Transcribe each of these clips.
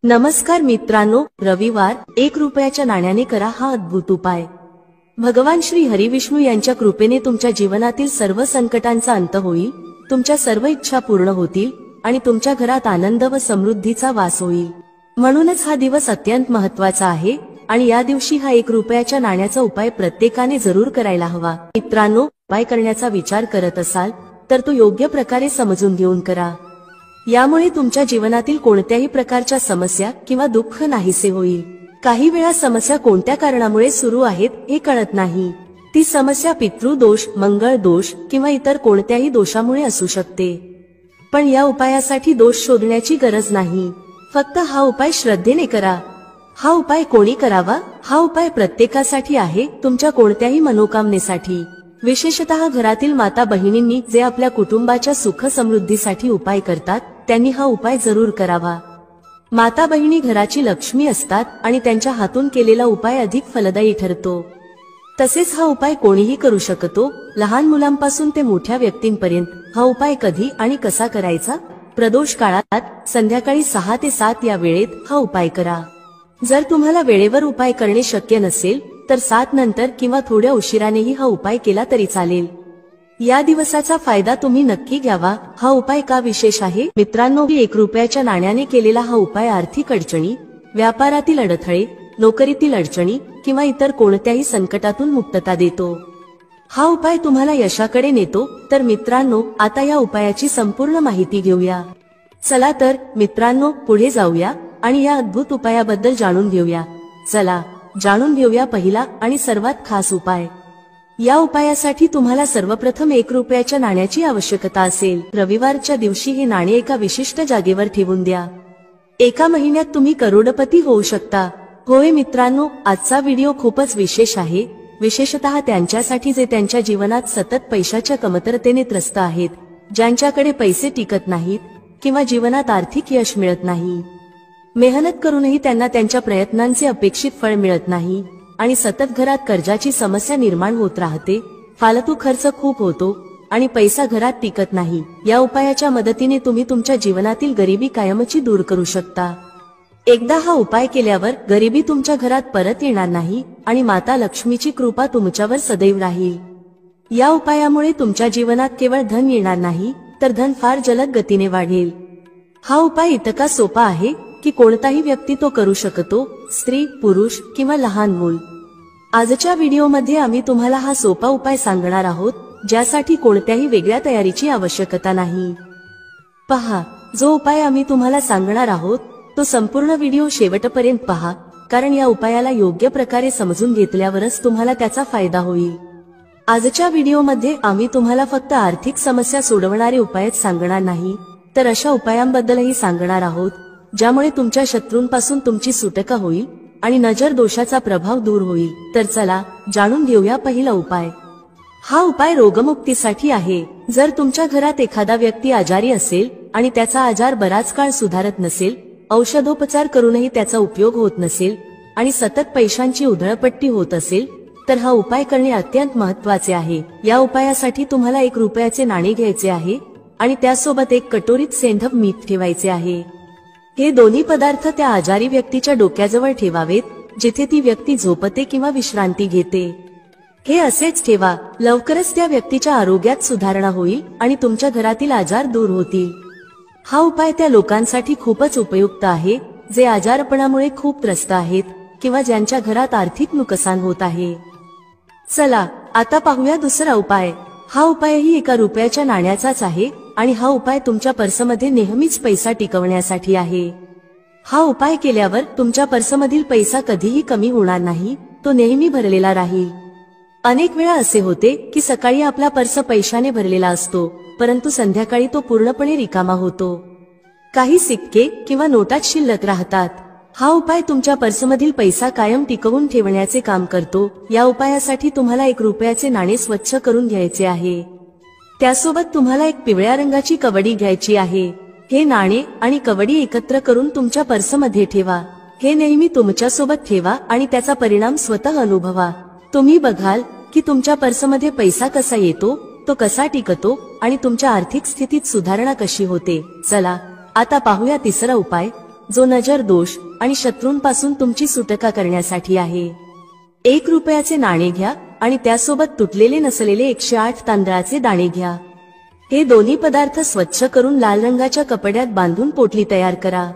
नमस्कार मित्रांनो, रविवार 1 रुपयाच्या नाण्याने करा हा अद्भुत उपाय। भगवान श्री हरिविष्णू यांच्या कृपेने तुमच्या जीवनातील सर्व संकटांचा अंत होईल, तुमच्या सर्व इच्छा पूर्ण होतील आणि तुमच्या घरात आनंद व समृद्धीचा वास होईल। म्हणूनच हा दिवस अत्यंत महत्त्वाचा आहे आणि या दिवशी हा 1 रुपयाच्या नाण्याचा उपाय प्रत्येकाने जरूर करायला हवा। मित्रांनो, उपाय करण्याचा विचार करत असाल तर तो योग्य प्रकारे समजून घेऊन करा। यामुळे तुमच्या जीवनातील कोणत्याही प्रकारच्या समस्या किंवा दुःख नाहीसे होईल। काही वेळा समस्या कोणत्या कारणामुळे सुरू आहेत हे कळत नाही। ती समस्या पितृदोष, मंगळ दोष किंवा इतर कोणत्याही दोषामुळे असू शकते। पण या उपायासाठी दोष शोधण्याची गरज नाही, फक्त हा उपाय श्रद्धेने करा। हा उपाय कोणी करावा? हा उपाय प्रत्येकासाठी आहे, तुमच्या कोणत्याही मनोकामनेसाठी। विशेषतः घरातील माता बहिणींनी जे आपल्या कुटुंबाच्या सुख समृद्धीसाठी उपाय करतात त्यांनी हा उपाय जरूर करावा। माता बहिणी घराची लक्ष्मी असतात आणि त्यांच्या हातून केलेला उपाय अधिक फलदायी ठरतो। तसेच हा उपाय कोणीही करू शकतो, लहान मुलांपासून ते मोठ्या व्यक्तींपर्यंत। हा उपाय कधी आणि कसा करायचा? प्रदोष काळात संध्याकाळी 6 ते 7 या वेळेत हा उपाय करा। जर तुम्हाला वेळेवर उपाय करणे शक्य नसेल तर 7 नंतर किंवा थोड्या उशिरानेही हा उपाय केला तरी चालेल। या दिवसाचा फायदा तुम्ही नक्की घ्यावा। हा उपाय का विशेष आहे? मित्रांनो, 1 रुपयाच्या नाण्याने केलेला हा उपाय आर्थिक अडचणी, व्यापारातील अडथळे, नोकरीतील अडचणी किंवा इतर कोणत्याही संकटातून मुक्तता देतो। हा उपाय तुम्हाला यशाकडे नेतो। तर मित्रांनो, आता या उपायाची संपूर्ण माहिती घेऊया। चला तर मित्रांनो, पुढे जाऊया आणि या अद्भुत उपायाबद्दल जाणून घेऊया। चला जाणून घेऊया पहिला आणि सर्वात खास उपाय। या उपायासाठी तुम्हाला सर्वप्रथम 1 रुपयाच्या नाण्याची आवश्यकता असेल। रविवारच्या दिवशी हे नाणे एका विशिष्ट जागेवर ठेवून द्या। एका महिन्यात तुम्ही करोडपती होऊ शकता। होय मित्रांनो, आजचा व्हिडिओ खूपच विशेष आहे, विशेषतः त्यांच्यासाठी जे त्यांच्या जीवनात सतत पैशाच्या कमतरतेने त्रस्त आहेत, ज्यांच्याकडे पैसे टिकत नाहीत किंवा जीवनात आर्थिक यश मिळत नाही। मेहनत करूनही त्यांना त्यांच्या प्रयत्नांचे अपेक्षित फळ मिळत नाही आणि सतत घरात कर्जाची समस्या निर्माण होत राहते, फालतू खर्च खूप होतो आणि पैसा घरात टिकत नाही। या उपायाच्या मदतीने तुम्ही तुमच्या जीवनातील गरिबी कायमची दूर करू शकता। एकदा हा उपाय केल्यावर गरिबी तुमच्या घरात परत येणार नाही आणि माता लक्ष्मीची कृपा तुमच्यावर सदैव राहील। या उपायामुळे तुमच्या जीवनात केवळ धन येणार नाही तर धन फार जलद गतीने वाढेल। हा उपाय इतका सोपा आहे की कोणताही व्यक्ती तो करू शकतो, स्त्री, पुरुष किंवा लहान मूल। आजच्या व्हिडिओमध्ये आम्ही तुम्हाला हा सोपा उपाय सांगणार आहोत, ज्यासाठी कोणत्याही वेगळ्या तयारीची आवश्यकता नाही। पहा, जो उपाय आम्ही तुम्हाला सांगणार आहोत तो संपूर्ण व्हिडिओ शेवटपर्यंत पहा, कारण या उपायाला योग्य प्रकारे समजून घेतल्यावरच तुम्हाला त्याचा फायदा होईल। आजच्या व्हिडिओमध्ये आम्ही तुम्हाला फक्त आर्थिक समस्या सोडवणारे उपायच सांगणार नाही, तर अशा उपायांबद्दलही सांगणार आहोत ज्यामुळे तुमच्या शत्रूंपासून तुमची सुटका होईल आणि नजर दोषाचा प्रभाव दूर होईल। तर चला जाणून घेऊया पहिला उपाय। हा उपाय रोगमुक्तीसाठी आहे। जर तुमच्या घरात एखादा व्यक्ती आजारी असेल आणि त्याचा आजार बराच काळ सुधारत नसेल, औषधोपचार करूनही त्याचा उपयोग होत नसेल आणि सतत पैशांची उधळपट्टी होत असेल, तर हा उपाय करणे अत्यंत महत्त्वाचे आहे। या उपायासाठी तुम्हाला 1 रुपयाचे नाणे घ्यायचे आहे आणि त्यासोबत 1 कटोरीत सेंधव मीठ ठेवायचे आहे। हे दोन्ही पदार्थ त्या आजारी व्यक्तीच्या डोक्याजवळ ठेवावेत, जिथे ती व्यक्ती झोपते किंवा विश्रांती घेते। हे असेच ठेवा, लवकरच त्या व्यक्तीच्या आरोग्यात सुधारणा होईल आणि तुमच्या घरातील आजार दूर होतील। हा उपाय त्या लोकांसाठी खूपच उपयुक्त आहे जे आजारपणामुळे खूप त्रस्त आहेत किंवा ज्यांच्या घरात आर्थिक नुकसान होत आहे। चला आता पाहूया दुसरा उपाय। हा उपायही 1 रुपयाच्या नाण्याचाच आहे आणि हा उपाय तुमच्या पर्समध्ये नेहमीच पैसा टिकवण्यासाठी आहे। हा उपाय केल्यावर तुमच्या पर्समधील पैसा कधीही कमी होणार नाही, तो नेहमी भरलेला राहील। अनेक वेळा असे होते की सकाळी आपला पर्स पैशाने भरलेला असतो, परंतु संध्याकाळी तो पूर्णपणे रिकामा होतो। काही सिक्के किंवा नोटाच शिल्लक राहतात। हा उपाय तुमच्या पर्समधील पैसा कायम टिकवून ठेवण्याचे काम करतो। या उपायासाठी तुम्हाला 1 रुपयाचे नाणे स्वच्छ करून घ्यायचे आहे। त्यासोबत तुम्हाला 1 पिवळ्या रंगाची कवडी घ्यायची आहे। हे नाणे आणि कवडी एकत्र करून तुमच्या पर्समध्ये ठेवा। हे नेहमी तुमच्या सोबत ठेवा आणि त्याचा परिणाम स्वतः अनुभवा। तुम्ही बघाल की तुमच्या पर्समध्ये पैसा कसा येतो, तो कसा टिकतो आणि तुमच्या आर्थिक स्थितीत सुधारणा कशी होते। चला आता पाहूया तिसरा उपाय। जो नजर दोष आणि शत्रूंपासून तुमची सुटका करण्यासाठी आहे. 1 रुपयाचे नाणे घ्या आणि त्यासोबत तुटलेले नसलेले 108 तांदळाचे दाणे घ्या. हे दोन्ही पदार्थ स्वच्छ करून लाल रंगाच्या कपड्यात बांधून पोटली तयार करा.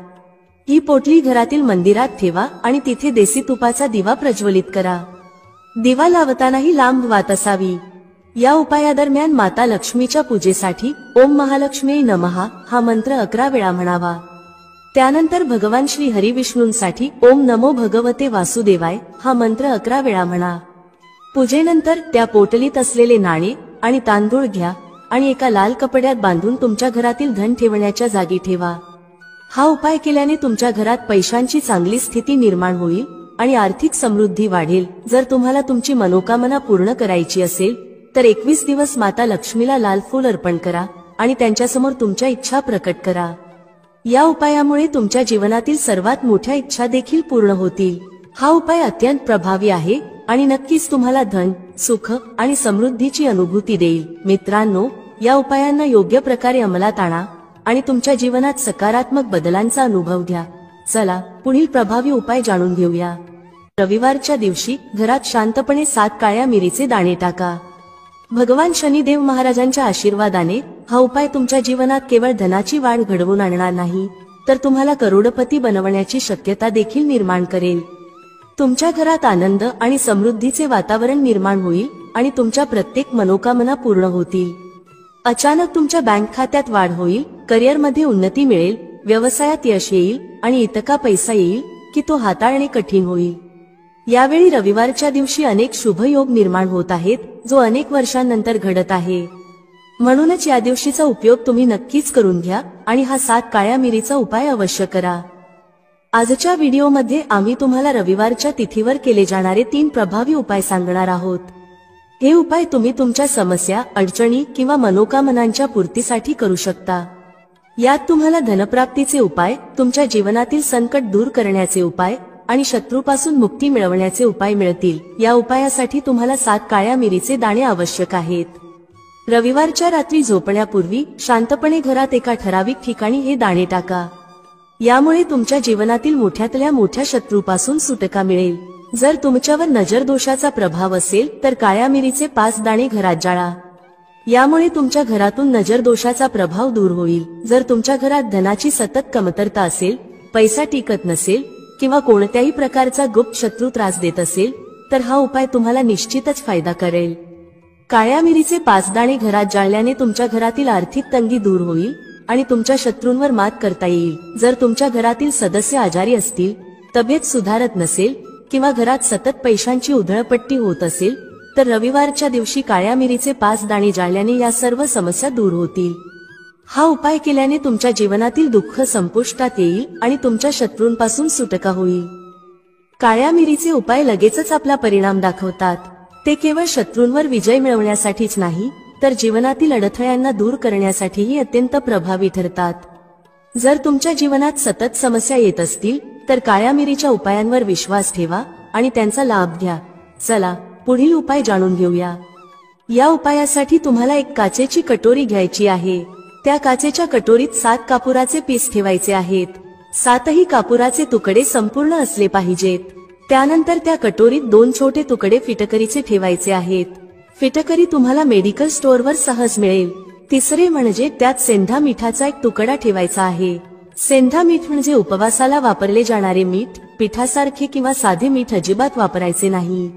ही पोटली घरातील मंदिरात ठेवा आणि तिथे देसी तुपाचा दिवा प्रज्वलित करा. दिवा लावतानाही लांब वात असावी. या उपायादरम्यान माता लक्ष्मीच्या पूजेसाठी ओम महालक्ष्मी नमः हा मंत्र 11 वेळा म्हणावा. त्यानंतर भगवान श्री हरिविष्णूंसाठी ओम नमो भगवते वासुदेवाय हा मंत्र 11 वेळा म्हणा. पूजेनंतर त्या पोटलीत असलेले नाणे आणि तांदूळ घ्या आणि एका लाल कपड्यात बांधून तुमच्या घरातील धन ठेवण्याच्या जागी ठेवा. हा उपाय केल्याने तुमच्या घरात पैशांची चांगली स्थिती निर्माण होईल आणि आर्थिक समृद्धी वाढेल. जर तुम्हाला तुमची मनोकामना पूर्ण करायची असेल तर 21 दिवस माता लक्ष्मीला लाल फूल अर्पण करा आणि त्यांच्यासमोर तुमच्या इच्छा प्रकट करा. या उपायामुळे तुमच्या जीवनातील सर्वात मोठ्या इच्छा देखील पूर्ण होतील. हा उपाय अत्यंत प्रभावी आहे आणि नक्कीच तुम्हाला धन, सुख आणि समृद्धीची अनुभूती देईल. मित्रांनो, या उपायांना योग्य प्रकारे अंमलात आणा आणि तुमच्या जीवनात सकारात्मक बदलांचा अनुभव घ्या. चला पुढील प्रभावी उपाय जाणून घेऊया. रविवारच्या दिवशी घरात शांतपणे 7 काळ्या मिरीचे दाणे टाका. भगवान शनिदेव महाराजांच्या आशीर्वादाने हा उपाय तुमच्या जीवनात केवळ धनाची वाढ घडवून आणणार नाही, तर तुम्हाला करोडपती बनवण्याची शक्यता देखील निर्माण करेल. तुमच्या घरात आनंद आणि समृद्धीचे वातावरण निर्माण होईल आणि तुमच्या प्रत्येक मनोकामना पूर्ण होतील. अचानक तुमच्या बँक खात्यात वाढ होईल, करिअरमध्ये उन्नती मिळेल, व्यवसायात यश येईल आणि इतका पैसा येईल की तो हाताळणे कठीण होईल. यावेळी रविवारच्या दिवशी अनेक शुभ योग निर्माण होत आहेत, जो अनेक वर्षांनंतर घडत आहे. म्हणूनच या दिवशीचा उपयोग तुम्ही नक्कीच करून घ्या आणि हा 7 काळ्या मिरीचा उपाय अवश्य करा. आजच्या व्हिडिओमध्ये आम्ही तुम्हाला रविवारच्या तिथीवर केले जाणारे 3 प्रभावी उपाय सांगणार आहोत. हे उपाय तुम्ही तुमच्या समस्या, अडचणी किंवा मनोकामनांच्या पूर्तीसाठी करू शकता. यात तुम्हाला धनप्राप्तीचे उपाय, तुमच्या जीवनातील संकट दूर करण्याचे उपाय आणि शत्रूपासून मुक्ती मिळवण्याचे उपाय मिळतील. या उपायासाठी तुम्हाला 7 काळ्या मिरीचे दाणे आवश्यक आहेत. रविवारच्या रात्री झोपण्यापूर्वी शांतपणे घरात एका ठराविक ठिकाणी हे दाणे टाका. यामुळे तुमच्या जीवनातील मोठ्यातल्या मोठ्या शत्रूपासून सुटका मिळेल. जर तुमच्यावर नजर दोषाचा प्रभाव असेल तर काळ्या मिरीचे 5 दाणे घरात जाळा. यामुळे तुमच्या घरातून नजर दोषाचा प्रभाव दूर होईल. जर तुमच्या घरात धनाची सतत कमतरता असेल, पैसा टिकत नसेल किंवा कोणत्याही प्रकारचा गुप्त शत्रू त्रास देत असेल तर हा उपाय तुम्हाला निश्चितच फायदा करेल. काळ्या मिरीचे 5 दाणे घरात जाळल्याने तुमच्या घरातील आर्थिक तंगी दूर होईल आणि तुमच्या शत्रूंवर मात करता येईल. जर तुमच्या घरातील सदस्य आजारी असतील, तब्येत सुधारत नसेल किंवा घरात सतत पैशांची उधळपट्टी होत असेल तर रविवारच्या दिवशी काळ्या मिरीचे 5 दाणे जाळल्याने या सर्व समस्या दूर होतील. हा उपाय केल्याने तुमच्या जीवनातील दुःख संपुष्टात येईल आणि तुमच्या शत्रूंपासून सुटका होईल. काळ्या मिरीचे उपाय लगेचच आपला परिणाम दाखवतात. ते केवळ शत्रूंवर विजय मिळवण्यासाठीच नाही, तर जीवनातील अडथळ्यांना दूर करण्यासाठीही अत्यंत प्रभावी ठरतात. जर तुमच्या जीवनात सतत समस्या येत असतील तर काळ्या मिरीच्या उपायांवर विश्वास ठेवा आणि त्यांचा लाभ घ्या. चला पुढील उपाय जाणून घेऊया. या उपायासाठी तुम्हाला एक काचेची कटोरी घ्यायची आहे. त्या काचेच्या कटोरीत 7 कापुराचे पीस ठेवायचे आहेत. 7ही कापुराचे तुकडे संपूर्ण असले पाहिजेत. त्यानंतर त्या कटोरीत 2 छोटे तुकडे फिटकरीचे ठेवायचे आहेत. फिटकरी तुम्हाला मेडिकल स्टोअरवर सहज मिळेल. तिसरे म्हणजे त्यात सेंधा मिठाचा एक तुकडा ठेवायचा आहे. सेंधा मीठ म्हणजे उपवासाला वापरले जाणारे मीठ. पिठासारखे किंवा साधे मीठ अजिबात वापरायचे नाही.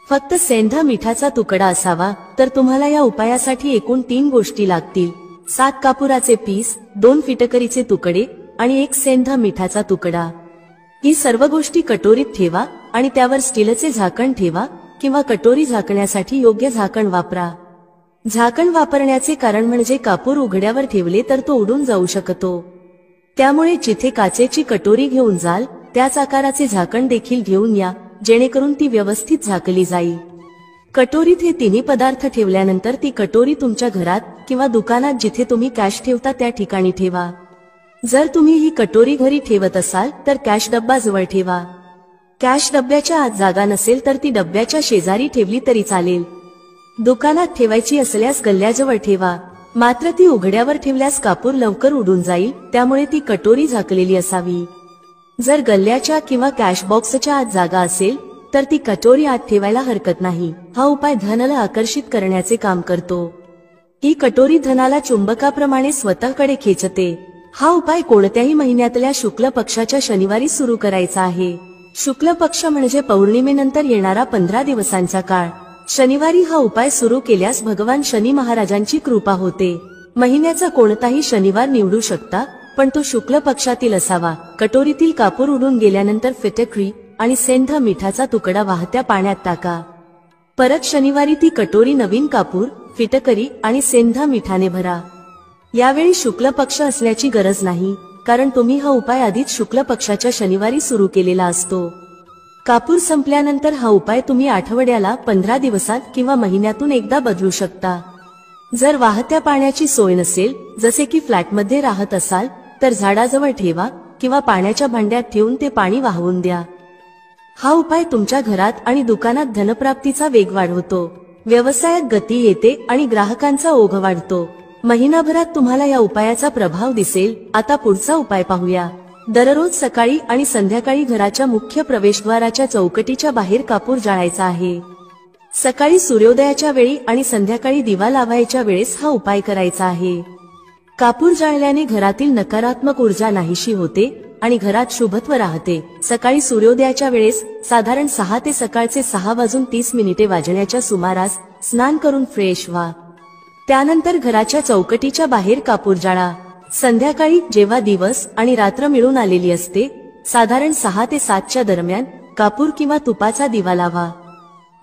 फक्त सेंधा मिठाचा तुकडा असावा. तर तुम्हाला या उपायासाठी एकूण 3 गोष्टी लागतील: 7 कापुराचे पीस, 2 फिटकरीचे तुकडे आणि 1 सेंधा मिठाचा तुकडा. ही सर्व गोष्टी कटोरीत ठेवा आणि त्यावर स्टीलचे झाकण ठेवा किंवा कटोरी झाकण्यासाठी योग्य झाकण वापरा. झाकण वापरण्याचे कारण म्हणजे कापूर उघड्यावर ठेवले तर तो उडून जाऊ शकतो. त्यामुळे जिथे काचेची कटोरी घेऊन जाल त्याच आकाराचे झाकण देखील घेऊन या, जेणेकरून ती व्यवस्थित झाकली जाईल. कटोरीत हे 3 पदार्थ ठेवल्यानंतर ती कटोरी तुमच्या घरात किंवा दुकानात जिथे तुम्ही कॅश ठेवता त्या ठिकाणी ठेवा. जर तुम्ही ही कटोरी घरी ठेवत असाल तर कॅश डब्बा जवळ ठेवा. कॅश डब्याच्या आत जागा नसेल तर ती डब्याच्या शेजारी ठेवली तरी चालेल. दुकानात ठेवायची असल्यास गल्ल्याजवळ ठेवा. मात्र ती उघड्यावर ठेवल्यास कापूर लवकर उडून जाईल, त्यामुळे ती कटोरी झाकलेली असावी. जर गल्ल्याच्या किंवा कॅश बॉक्सच्या आत जागा असेल तर ती कटोरी आत ठेवायला हरकत नाही. हा उपाय धनाला आकर्षित करण्याचे काम करतो. ही कटोरी धनाला चुंबकाप्रमाणे स्वतःकडे खेचते. हा उपाय कोणत्याही महिन्यातल्या शुक्ल पक्षाच्या शनिवारी सुरू करायचा आहे. शुक्ल पक्ष म्हणजे पौर्णिमेनंतर येणारा 15 दिवसांचा काळ. शनिवारी हा उपाय सुरू केल्यास भगवान शनी महाराजांची कृपा होते. महिन्याचा कोणताही शनिवार निवडू शकता, पण तो शुक्ल पक्षातील असावा. कटोरीतील कापूर उडून गेल्यानंतर फिटकरी आणि सेंध मिठाचा तुकडा वाहत्या पाण्यात टाका. परत शनिवारी ती कटोरी नवीन कापूर, फिटकरी आणि सेंध मिठाने भरा. यावेळी शुक्ल पक्ष असल्याची गरज नाही, कारण तुम्ही हा उपाय आधीच शुक्ल पक्षाच्या शनिवारी सुरू केलेला असतो. कापूर संपल्यानंतर हा उपाय तुम्ही आठवड्याला, 15 दिवसात किंवा महिन्यातून एकदा बदलू शकता. जर वाहत्या पाण्याची सोय नसेल, जसे की फ्लॅटमध्ये राहत असाल, तर झाडाजवळ ठेवा किंवा पाण्याच्या भांड्यात ठेवून ते पाणी वाहवून द्या. हा उपाय तुमच्या घरात आणि दुकानात धनप्राप्तीचा वेग वाढवतो. व्यवसायात गती येते आणि ग्राहकांचा ओघ वाढतो. महिनाभरात तुम्हाला या उपायाचा प्रभाव दिसेल. आता पुढचा उपाय पाहूया. दररोज सकाळी आणि संध्याकाळी घराच्या मुख्य प्रवेशद्वाराच्या चौकटीच्या बाहेर कापूर जाळायचा आहे. सकाळी सूर्योदयाच्या वेळी आणि संध्याकाळी दिवा लावायच्या वेळेस हा उपाय करायचा आहे. कापूर जाळल्याने घरातील नकारात्मक ऊर्जा नाहीशी होते आणि घरात शुभत्व राहते. सकाळी सूर्योदयाच्या वेळेस साधारण 6 ते सकाळचे 6:30 वाजण्याच्या सुमारास स्नान करून फ्रेश व्हा. त्यानंतर घराच्या चौकटीच्या बाहेर कापूर जाळा. संध्याकाळी जेव्हा दिवस आणि रात्र मिळून आलेली असते, साधारण 6 ते 7च्या दरम्यान कापूर किंवा तुपाचा दिवा लावा.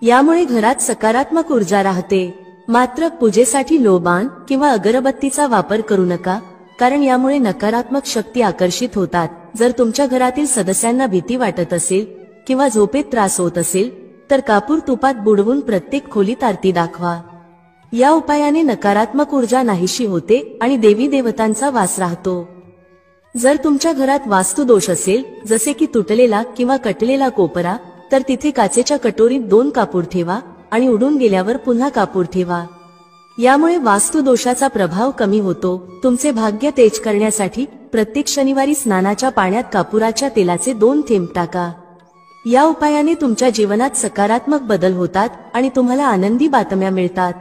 यामुळे घरात सकारात्मक ऊर्जा राहते. मात्र पूजेसाठी लोबान किंवा अगरबत्तीचा वापर करू नका, कारण यामुळे नकारात्मक शक्ती आकर्षित होतात. जर तुमच्या घरातील सदस्यांना भीती वाटत असेल किंवा झोपेत त्रास होत असेल, तर कापूर तुपात बुडवून प्रत्येक खोलीत आरती दाखवा. या उपायाने नकारात्मक ऊर्जा नाहीशी होते आणि देवी देवतांचा वास राहतो. जर तुमच्या घरात वास्तुदोष असेल, जसे की तुटलेला किंवा कटलेला कोपरा, तर तिथे काचेच्या कटोरीत 2 कापूर ठेवा आणि उडून गेल्यावर पुन्हा कापूर ठेवा. यामुळे वास्तुदोषाचा प्रभाव कमी होतो. तुमचे भाग्य तेज करण्यासाठी प्रत्येक शनिवारी स्नानाच्या पाण्यात कापुराच्या तेलाचे 2 थेंब टाका. या उपायाने तुमच्या जीवनात सकारात्मक बदल होतात आणि तुम्हाला आनंदी बातम्या मिळतात.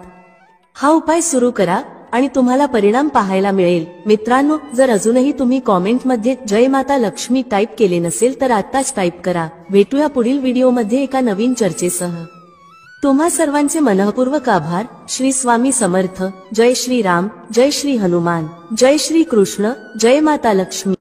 हा उपाय सुरू करा आणि तुम्हाला परिणाम पाहायला मिळेल. मित्रांनो, जर अजूनही तुम्ही कॉमेंटमध्ये जय माता लक्ष्मी टाईप केले नसेल तर आत्ताच टाईप करा. भेटूया पुढील व्हिडिओमध्ये एका नवीन चर्चेसह. तुम्हा सर्वांचे मनःपूर्वक आभार. श्री स्वामी समर्थ. जय श्री राम, जय श्री हनुमान, जय श्री कृष्ण, जय माता लक्ष्मी.